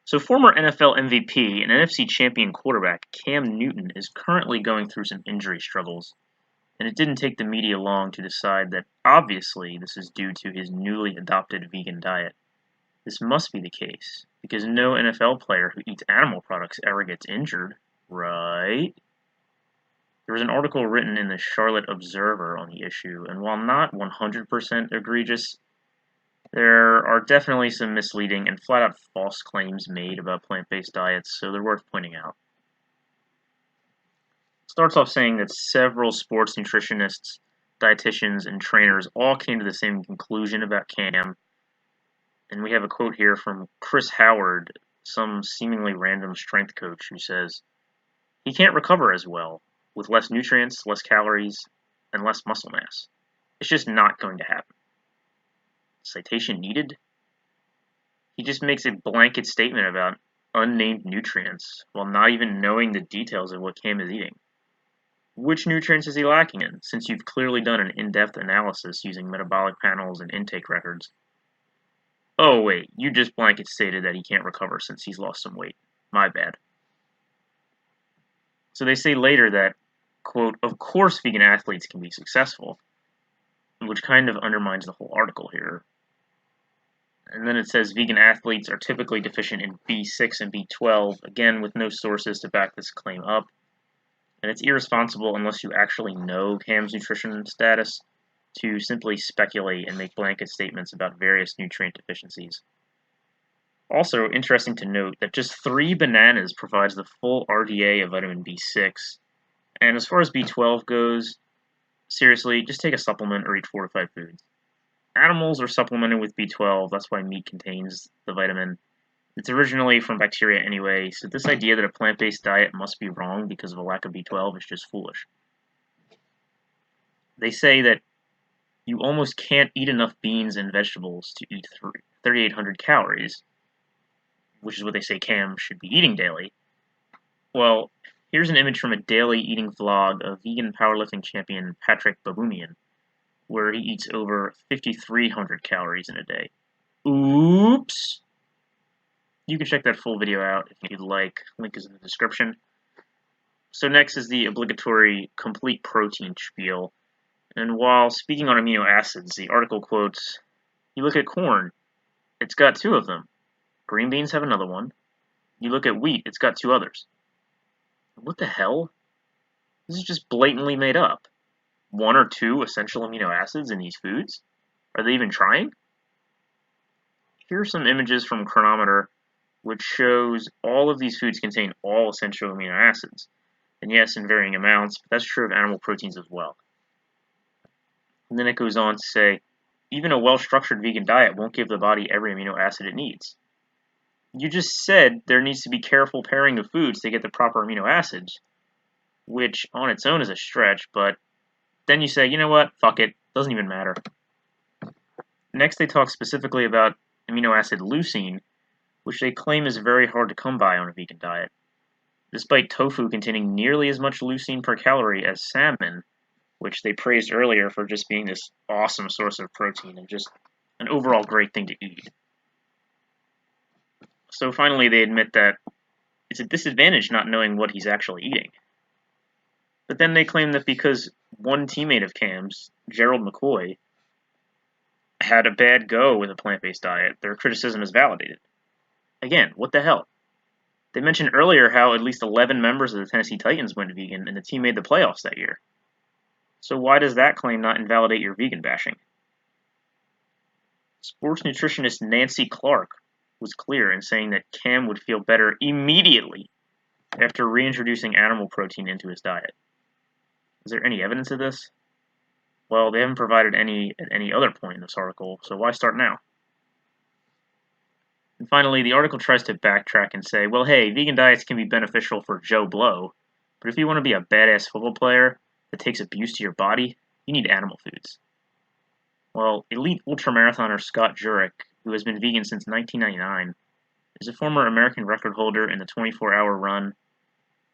So former NFL MVP and NFC champion quarterback Cam Newton is currently going through some injury struggles, and it didn't take the media long to decide that obviously this is due to his newly adopted vegan diet. This must be the case, because no NFL player who eats animal products ever gets injured, right? There was an article written in the Charlotte Observer on the issue, and while not 100% egregious, there are definitely some misleading and flat-out false claims made about plant-based diets, so they're worth pointing out. It starts off saying that several sports nutritionists, dietitians, and trainers all came to the same conclusion about Cam, and we have a quote here from Chris Howard, some seemingly random strength coach, who says, "He can't recover as well, with less nutrients, less calories, and less muscle mass. It's just not going to happen." Citation needed? He just makes a blanket statement about unnamed nutrients while not even knowing the details of what Cam is eating. Which nutrients is he lacking in, since you've clearly done an in-depth analysis using metabolic panels and intake records? Oh wait, you just blanket stated that he can't recover since he's lost some weight. My bad. So they say later that, quote, "Of course vegan athletes can be successful," which kind of undermines the whole article here. And then it says vegan athletes are typically deficient in B6 and B12, again with no sources to back this claim up. And it's irresponsible unless you actually know Cam's nutrition status to simply speculate and make blanket statements about various nutrient deficiencies. Also interesting to note that just 3 bananas provides the full RDA of vitamin B6, and as far as B12 goes, seriously, just take a supplement or eat fortified foods. Animals are supplemented with B12, that's why meat contains the vitamin. It's originally from bacteria anyway, so this idea that a plant-based diet must be wrong because of a lack of B12 is just foolish. They say that you almost can't eat enough beans and vegetables to eat 3,800 calories, which is what they say Cam should be eating daily. Well, here's an image from a daily eating vlog of vegan powerlifting champion Patrick Baboumian, where he eats over 5,300 calories in a day. Oops! You can check that full video out if you'd like. Link is in the description. So next is the obligatory complete protein spiel. And while speaking on amino acids, the article quotes, "You look at corn, it's got 2 of them. Green beans have another one. You look at wheat, it's got 2 others." What the hell? This is just blatantly made up. 1 or 2 essential amino acids in these foods? Are they even trying? Here are some images from Chronometer, which shows all of these foods contain all essential amino acids. And yes, in varying amounts, but that's true of animal proteins as well. And then it goes on to say, even a well-structured vegan diet won't give the body every amino acid it needs. You just said there needs to be careful pairing of foods to get the proper amino acids, which on its own is a stretch, but then you say, you know what, fuck it, doesn't even matter. Next they talk specifically about amino acid leucine, which they claim is very hard to come by on a vegan diet. Despite tofu containing nearly as much leucine per calorie as salmon, which they praised earlier for just being this awesome source of protein and just an overall great thing to eat. So finally they admit that it's a disadvantage not knowing what he's actually eating. But then they claim that because one teammate of Cam's, Gerald McCoy, had a bad go with a plant-based diet, their criticism is validated. Again, what the hell? They mentioned earlier how at least 11 members of the Tennessee Titans went vegan and the team made the playoffs that year. So why does that claim not invalidate your vegan bashing? Sports nutritionist Nancy Clark was clear in saying that Cam would feel better immediately after reintroducing animal protein into his diet. Is there any evidence of this? Well, they haven't provided any at any other point in this article, so why start now? And finally, the article tries to backtrack and say, well, hey, vegan diets can be beneficial for Joe Blow, but if you want to be a badass football player that takes abuse to your body, you need animal foods. Well, elite ultramarathoner Scott Jurek, who has been vegan since 1999, is a former American record holder in the 24-hour run,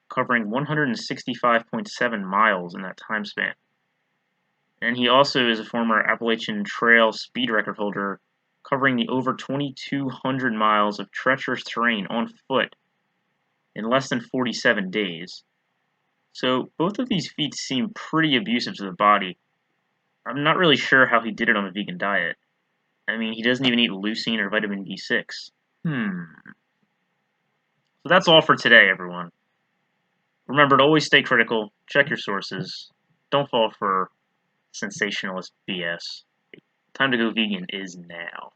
covering 165.7 miles in that time span. And he also is a former Appalachian Trail speed record holder, covering the over 2,200 miles of treacherous terrain on foot in less than 47 days. So both of these feats seem pretty abusive to the body. I'm not really sure how he did it on a vegan diet. I mean, he doesn't even eat leucine or vitamin B6. So that's all for today, everyone. Remember to always stay critical, check your sources, don't fall for sensationalist BS. Time to go vegan is now.